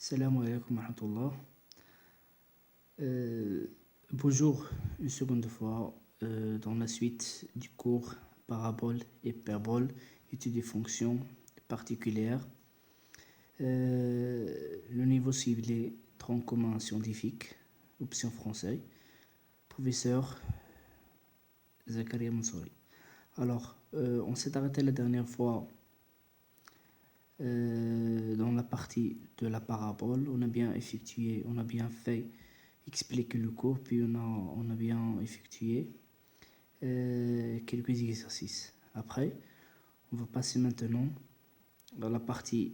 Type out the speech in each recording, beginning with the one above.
Salam alaikum wa rahmatullah. Bonjour, une seconde fois, dans la suite du cours parabole et hyperbole, étude des fonctions particulières. Le niveau ciblé, tronc commun scientifique, option français, professeur Zakaria Mansouri. Alors, on s'est arrêté la dernière fois dans la partie de la parabole. On a bien fait expliquer le cours, puis on a bien effectué quelques exercices. Après, on va passer maintenant dans la partie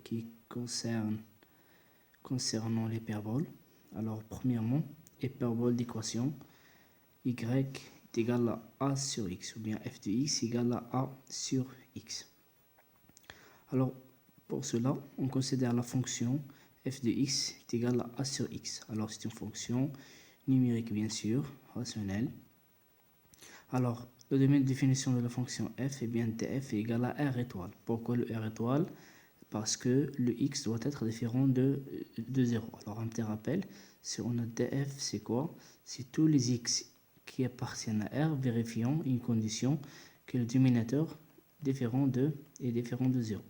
qui concernant l'hyperbole. Alors, premièrement, hyperbole d'équation y est égal à a sur x, ou bien f de x égale à a sur x. Alors, pour cela, on considère la fonction f de x est égale à a sur x. Alors, c'est une fonction numérique, bien sûr, rationnelle. Alors, le domaine de définition de la fonction f, est bien df est égal à r étoile. Pourquoi le r étoile? Parce que le x doit être différent de 0. Alors, un petit rappel, si on a df, c'est quoi? C'est tous les x qui appartiennent à r, vérifiant une condition que le dénominateur est différent de 0.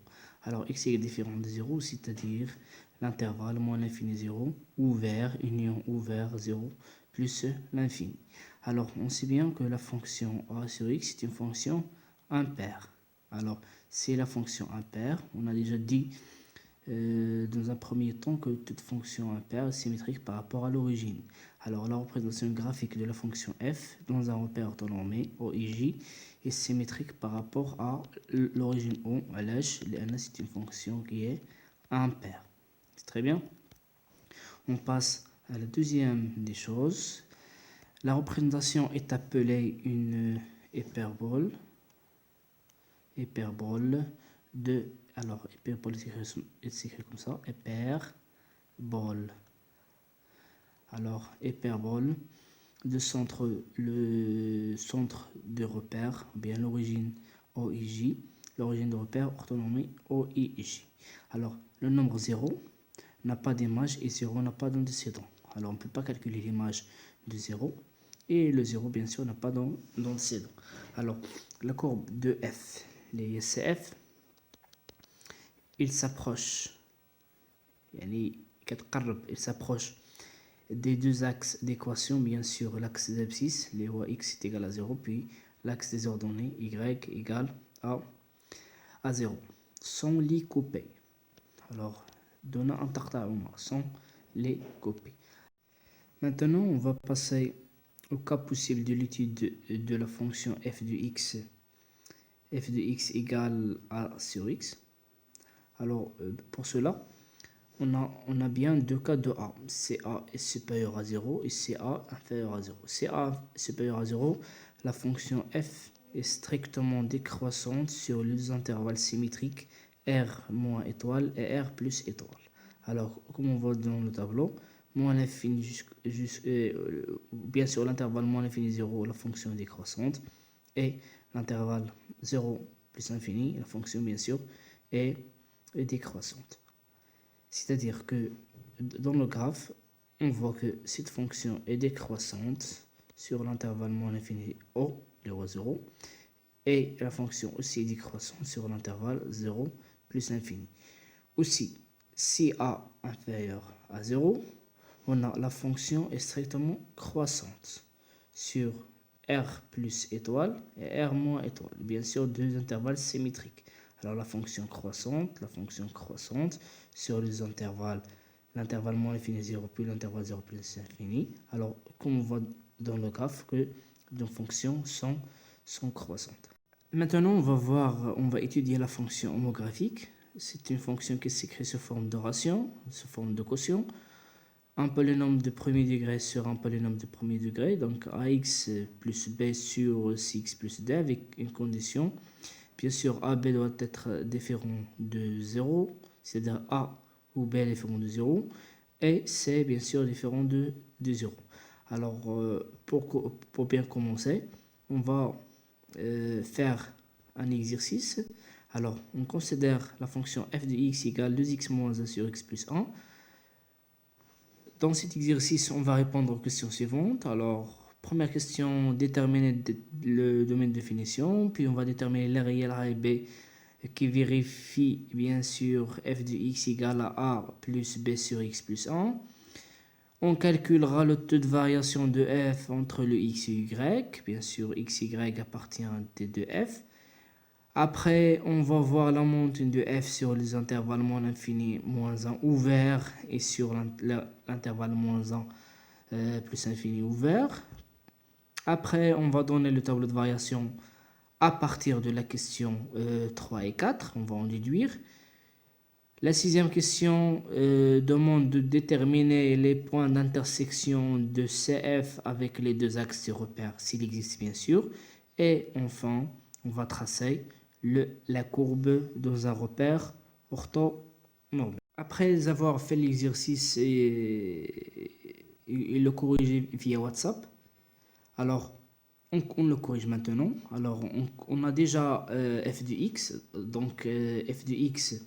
Alors, x est différent de 0, c'est-à-dire l'intervalle moins l'infini 0, ouvert, union ouvert 0, plus l'infini. Alors, on sait bien que la fonction a sur x est une fonction impaire. Alors, c'est la fonction impaire. On a déjà dit dans un premier temps que toute fonction impaire est symétrique par rapport à l'origine. Alors, la représentation graphique de la fonction f dans un repère orthonormé, OIJ, est symétrique par rapport à l'origine O, LH. C'est une fonction qui est impaire. C'est très bien. On passe à la deuxième des choses. La représentation est appelée une hyperbole. Hyperbole de... Alors, hyperbole est écrit comme ça. Hyperbole. Alors, hyperbole de le centre de repère, bien l'origine OIJ, l'origine de repère orthonormée OIJ. Alors, le nombre 0 n'a pas d'image et 0 n'a pas d'antécédent. Alors, on ne peut pas calculer l'image de 0 et le 0, bien sûr, n'a pas d'antécédent. Alors, la courbe de f, les CF, il s'approche des deux axes d'équation, bien sûr l'axe d'abscisse, les voies x est égal à 0, puis l'axe des ordonnées y égale à 0, sans les couper. Alors, donnant un tartare sans les couper. Maintenant, on va passer au cas possible de l'étude de la fonction f de x égale a sur x. Alors, pour cela, on a bien deux cas de A. CA est supérieur à 0 et CA inférieur à 0. CA supérieur à 0, la fonction f est strictement décroissante sur les intervalles symétriques R moins étoile et R plus étoile. Alors, comme on voit dans le tableau, moins l'infini bien sûr l'intervalle moins l'infini 0, la fonction est décroissante, et l'intervalle 0 plus l'infini, la fonction bien sûr est décroissante. C'est-à-dire que dans le graphe, on voit que cette fonction est décroissante sur l'intervalle moins l'infini O, le 0, et la fonction aussi est décroissante sur l'intervalle 0 plus l'infini. Aussi, si A inférieur à 0, on a la fonction est strictement croissante sur R plus étoile et R moins étoile. Bien sûr, deux intervalles symétriques. Alors la fonction croissante sur les intervalles, l'intervalle moins l'infini 0 puis l'intervalle 0 plus l'infini. Alors, comme on voit dans le graphe que nos fonctions sont croissantes. Maintenant, on va étudier la fonction homographique. C'est une fonction qui s'écrit sous forme de ration, sous forme de quotient. Un polynôme de premier degré sur un polynôme de premier degré, donc ax plus b sur cx plus d avec une condition. Bien sûr, AB doit être différent de 0, c'est-à-dire A ou B est différent de 0, et C bien sûr différent de 0. Alors, pour bien commencer, on va faire un exercice. Alors, on considère la fonction f de x égale 2x moins 1 sur x plus 1. Dans cet exercice, on va répondre aux questions suivantes. Alors, première question, déterminer le domaine de définition. Puis, on va déterminer les réels a et b qui vérifie bien sûr f de x égale à a plus b sur x plus 1. On calculera le taux de variation de f entre le x et y. Bien sûr, x et y appartient à t de f. Après, on va voir la montée de f sur les intervalles moins l'infini moins 1 ouvert et sur l'intervalle moins 1 plus infini ouvert. Après, on va donner le tableau de variation à partir de la question 3 et 4. On va en déduire. La sixième question demande de déterminer les points d'intersection de CF avec les deux axes de repère, s'il existe bien sûr. Et enfin, on va tracer la courbe dans un repère orthonormé. Après avoir fait l'exercice et le corriger via WhatsApp, alors on le corrige maintenant. Alors on a déjà f de x, donc f de x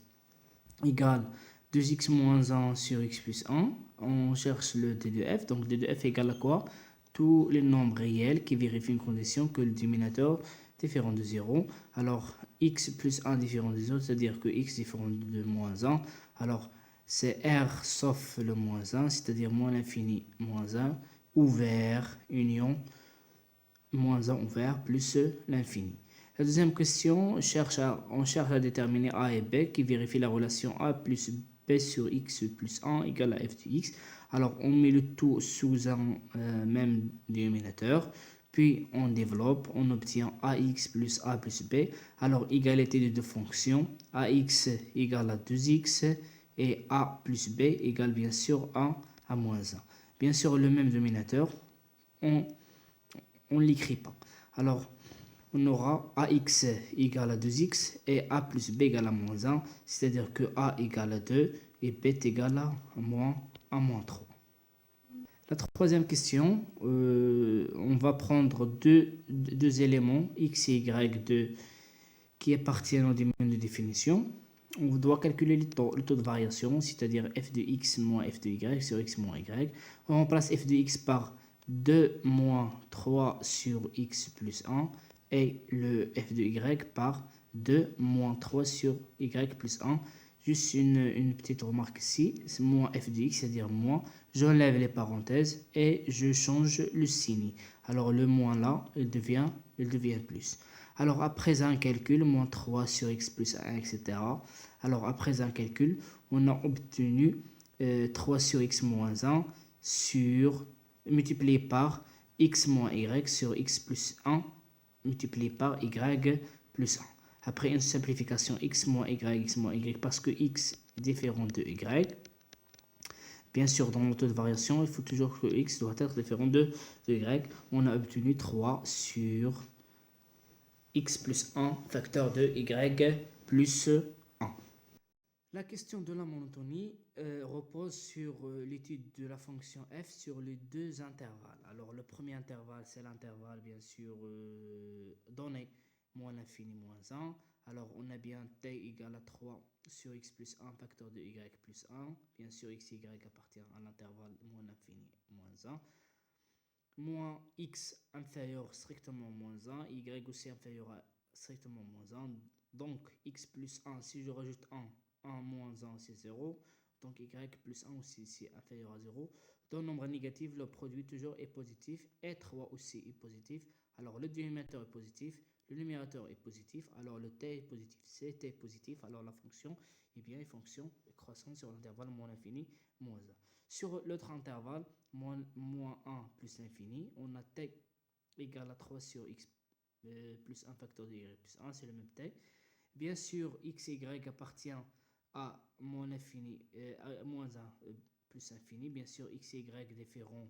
égale 2x moins 1 sur x plus 1. On cherche le d de f. Donc d de f égale à quoi? Tous les nombres réels qui vérifient une condition que le dénominateur différent de 0. Alors x plus 1 différent de 0, c'est-à-dire que x différent de moins 1. Alors c'est r sauf le moins 1, c'est-à-dire moins l'infini moins 1, ouvert, union, moins 1 ouvert, plus l'infini. La deuxième question, on cherche à déterminer a et b qui vérifie la relation a plus b sur x plus 1 égale à f de x. Alors on met le tout sous un même dénominateur, puis on développe, on obtient ax plus a plus b. Alors égalité de deux fonctions, ax égale à 2x et a plus b égale bien sûr 1 à moins 1. Bien sûr le même dénominateur, on ne l'écrit pas. Alors on aura ax égale à 2x et a plus b égale à moins 1, c'est-à-dire que a égale à 2 et b est égal à moins 3. La troisième question, on va prendre deux éléments, x et y, qui appartiennent au domaine de définition. On doit calculer le taux de variation, c'est-à-dire f de x moins f de y sur x moins y. On remplace f de x par 2 moins 3 sur x plus 1 et le f de y par 2 moins 3 sur y plus 1. Juste une petite remarque ici, c'est moins f de x, c'est-à-dire moins, j'enlève les parenthèses et je change le signe. Alors le moins là, il devient plus. Alors après un calcul, moins 3 sur x plus 1, etc. Alors après un calcul, on a obtenu 3 sur x moins 1 multiplié par x moins y sur x plus 1 multiplié par y plus 1. Après une simplification x moins y parce que x est différent de y. Bien sûr, dans le taux de variation, il faut toujours que x doit être différent de y. On a obtenu 3 sur x plus 1 facteur de y plus 1. La question de la monotonie repose sur l'étude de la fonction f sur les deux intervalles. Alors le premier intervalle, c'est l'intervalle bien sûr donné moins l'infini moins 1. Alors on a bien t égale à 3 sur x plus 1 facteur de y plus 1. Bien sûr x et y appartient à l'intervalle moins l'infini moins 1. Moins x inférieur strictement moins 1, y aussi inférieur à strictement moins 1. Donc x plus 1, si je rajoute 1 moins 1 c'est 0. Donc y plus 1 aussi c'est inférieur à 0. Dans le nombre négatif, le produit toujours est positif et 3 aussi est positif. Alors le dénominateur est positif, le numérateur est positif, alors le t est positif, c'est t positif, alors la fonction est bien une fonction croissante sur l'intervalle moins l'infini moins 1. Sur l'autre intervalle, moins 1 plus l'infini, on a t égale à 3 sur x plus 1 facteur de y plus 1, c'est le même t. Bien sûr, x et y appartient à moins infini, à moins 1 plus infini. Bien sûr, x et y différent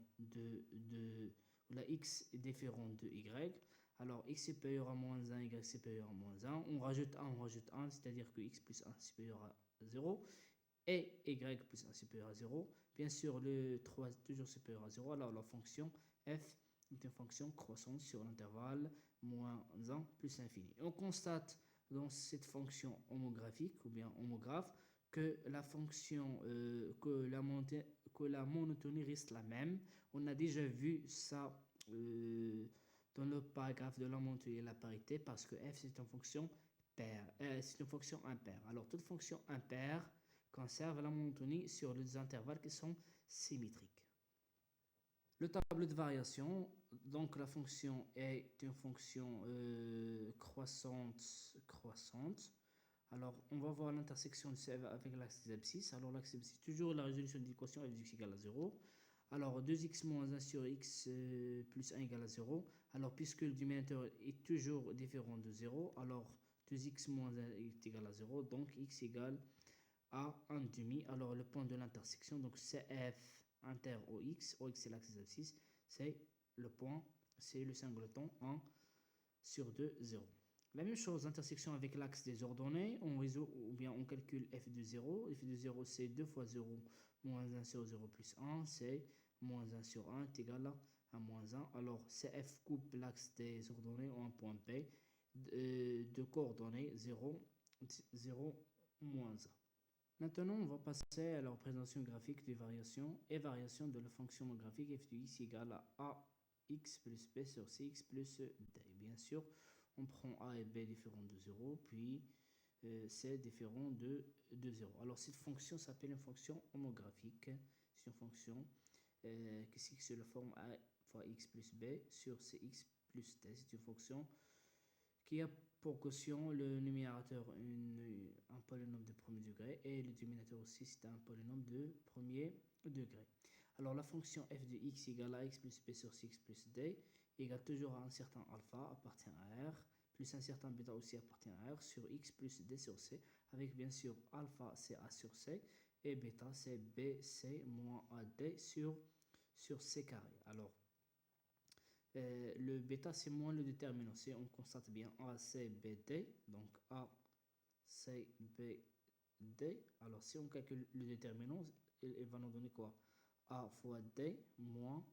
la x est différent de y. Alors, x supérieur à moins 1, y supérieur à moins 1. On rajoute 1, c'est-à-dire que x plus 1 supérieur à 0 et y plus 1 supérieur à 0. Bien sûr, le 3 est toujours supérieur à 0. Alors, la fonction f est une fonction croissante sur l'intervalle moins 1 plus l'infini. On constate dans cette fonction homographique ou bien homographe que la fonction, que la monotonie reste la même. On a déjà vu ça dans le paragraphe de la monotonie et la parité parce que f c'est une fonction paire, c'est une fonction impaire. Alors toute fonction impaire conserve la monotonie sur les intervalles qui sont symétriques. Le tableau de variation, donc la fonction est une fonction croissante. Alors, on va voir l'intersection de C avec l'axe des abscisses. Alors, l'axe des abscisses, toujours la résolution de l'équation f de x égale à 0. Alors, 2x moins 1 sur x plus 1 égale à 0. Alors, puisque le dénominateur est toujours différent de 0, alors 2x moins 1 est égal à 0. Donc, x égale à 1 demi. Alors, le point de l'intersection, donc CF inter OX c'est l'axe des abscisses, c'est le point, c'est le singleton 1 sur 2, 0. La même chose, intersection avec l'axe des ordonnées, on résout ou bien on calcule f de 0. f de 0, c'est 2 fois 0 moins 1 sur 0 plus 1, c'est moins 1 sur 1 est égal à moins 1. Alors, CF coupe l'axe des ordonnées en un point P de coordonnées 0, 0, moins 1. Maintenant, on va passer à la représentation graphique des variations et variations de la fonction graphique f de x égale à ax plus b sur cx plus d. Bien sûr, on prend a et b différents de 0, puis c différent de 0. Alors, cette fonction s'appelle une fonction homographique. C'est une fonction qui s'exprime sous la forme a fois x plus b sur cx plus d. C'est une fonction qui a pour quotient le numérateur un polynôme de premier degré et le dénominateur aussi c'est un polynôme de premier degré. Alors la fonction f de x égale à x plus b sur cx plus d égale toujours à un certain alpha appartient à R plus un certain bêta aussi appartient à R sur x plus d sur c avec bien sûr alpha c'est a sur c et bêta c'est b c moins ad sur c carré. Alors le bêta c'est moins le déterminant, si on constate bien A, C, B, D, donc A, C, B, D, alors si on calcule le déterminant, il va nous donner quoi? A fois D moins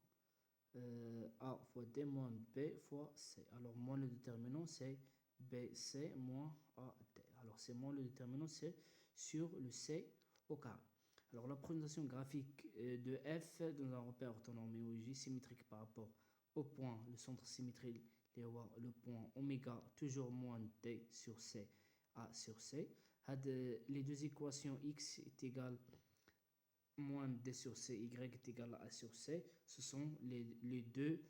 A fois D moins B fois C. Alors moins le déterminant c'est BC moins AD. Alors c'est moins le déterminant c'est sur le C au carré. Alors la représentation graphique de F dans un repère orthonormé symétrique par rapport au point, le centre symétrique, le point oméga toujours moins D sur C, A sur C. Les deux équations x est égal moins D sur C, Y est égal à A sur C. Ce sont les deux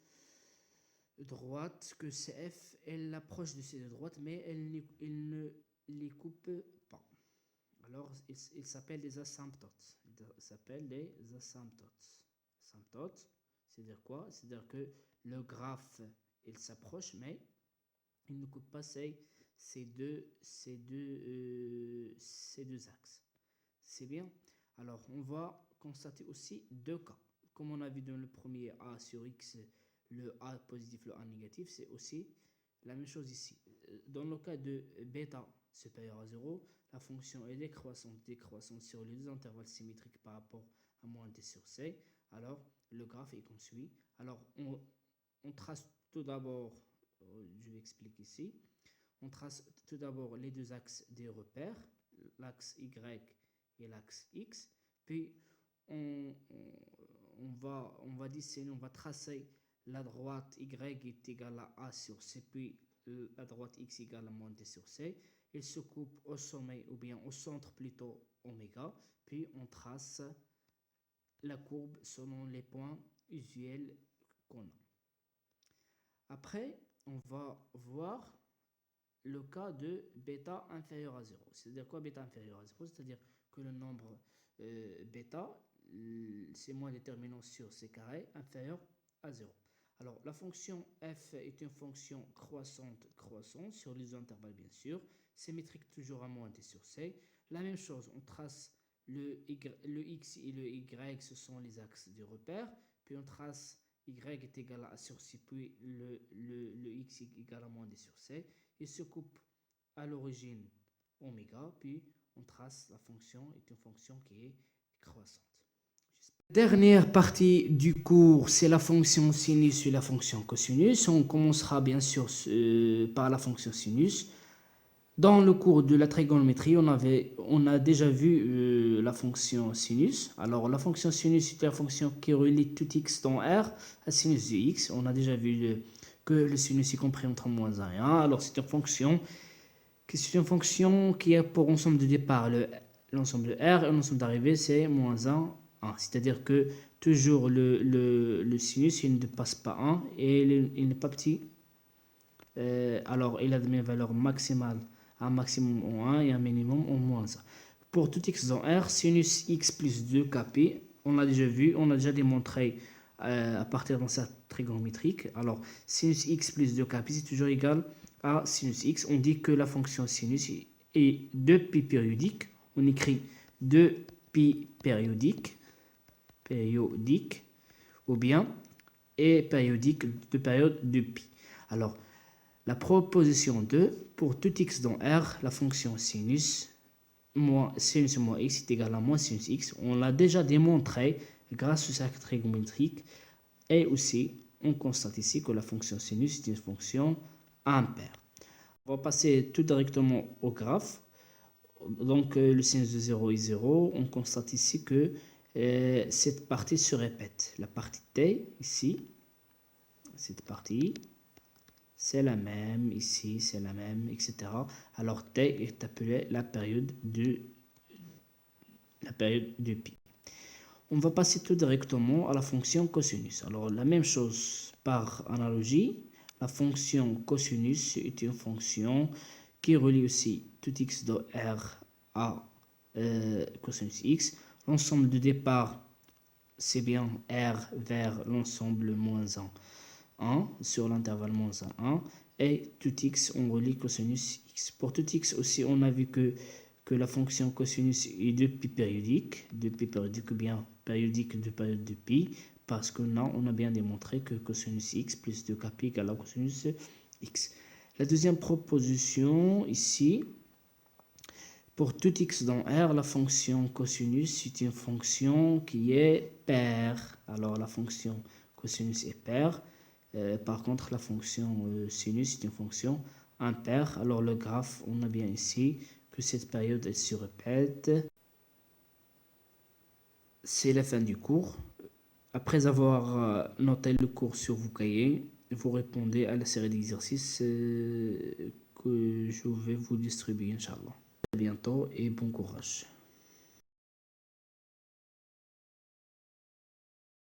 droites que CF, elle approche de ces deux droites, mais elle ne les coupe pas. Alors, il s'appelle des asymptotes. Il s'appelle des asymptotes. Asymptotes, c'est-à-dire quoi? C'est-à-dire que le graphe, il s'approche, mais il ne coupe pas ces deux axes. C'est bien. Alors, on va constater aussi deux cas. Comme on a vu dans le premier A sur X, le A positif, le A négatif, c'est aussi la même chose ici. Dans le cas de bêta supérieur à 0, la fonction est décroissante sur les deux intervalles symétriques par rapport à moins d sur c. Alors, le graphe est comme suit. Alors, on trace tout d'abord, je vais expliquer ici, on trace tout d'abord les deux axes des repères, l'axe y et l'axe x, puis on va dessiner, on va tracer la droite y est égale à a sur c, puis la droite x égale à moins d sur c. Il se coupe au sommet ou bien au centre plutôt oméga, puis on trace la courbe selon les points usuels qu'on a. Après, on va voir le cas de bêta inférieur à 0. C'est-à-dire quoi bêta inférieur à 0? C'est-à-dire que le nombre bêta, c'est moins déterminant sur c carré inférieur à 0. Alors, la fonction f est une fonction croissante sur les intervalles, bien sûr, symétrique toujours à moins d sur c. La même chose, on trace le x et le y, ce sont les axes du repère, puis on trace y est égal à a sur c, puis le x est égal à moins d sur c. Il se coupe à l'origine oméga, puis on trace la fonction, est une fonction qui est croissante. Dernière partie du cours, c'est la fonction sinus et la fonction cosinus. On commencera bien sûr par la fonction sinus. Dans le cours de la trigonométrie, on a déjà vu la fonction sinus. Alors, la fonction sinus, c'est une fonction qui relie tout x dans R à sinus de x. On a déjà vu que le sinus est compris entre moins 1 et 1. Alors, c'est une fonction qui a pour ensemble de départ l'ensemble de R et l'ensemble d'arrivée, c'est moins 1, 1. C'est-à-dire que toujours le sinus, il ne dépasse pas 1 et il n'est pas petit. Alors, il a des valeurs maximales, un maximum en 1 et un minimum en moins 1. Pour tout x dans R, sinus x plus 2 kp, on l'a déjà vu, on a déjà démontré à partir d'un cercle trigonométrique. Alors, sinus x plus 2 kp, c'est toujours égal à sinus x. On dit que la fonction sinus est 2π périodique. On écrit 2π périodique, ou bien et périodique de période de π. Alors, la proposition 2, pour tout x dans R, la fonction sinus moins x est égal à moins sinus x. On l'a déjà démontré grâce au cercle trigonométrique. Et aussi, on constate ici que la fonction sinus est une fonction impaire. On va passer tout directement au graphe. Donc, le sinus de 0 est 0. On constate ici que cette partie se répète. La partie t, ici, cette partie, c'est la même, ici, c'est la même, etc. Alors, t est appelée la période de π. On va passer tout directement à la fonction cosinus. Alors, la même chose par analogie. La fonction cosinus est une fonction qui relie aussi tout x de R à cosinus x. L'ensemble de départ, c'est bien R vers l'ensemble moins 1, 1 sur l'intervalle moins 1, 1. Et tout x, on relie cosinus x. Pour tout x aussi, on a vu que la fonction cosinus est de pi périodique, ou bien périodique de période de pi, parce que là, on a bien démontré que cosinus x plus 2kp égale à cosinus x. La deuxième proposition, ici, pour tout x dans R, la fonction cosinus est une fonction qui est paire. Alors, la fonction cosinus est paire. Par contre, la fonction sinus est une fonction impaire. Alors, le graphe, on a bien ici que cette période elle se répète. C'est la fin du cours. Après avoir noté le cours sur vos cahiers, vous répondez à la série d'exercices que je vais vous distribuer, Inch'Allah. À bientôt et bon courage.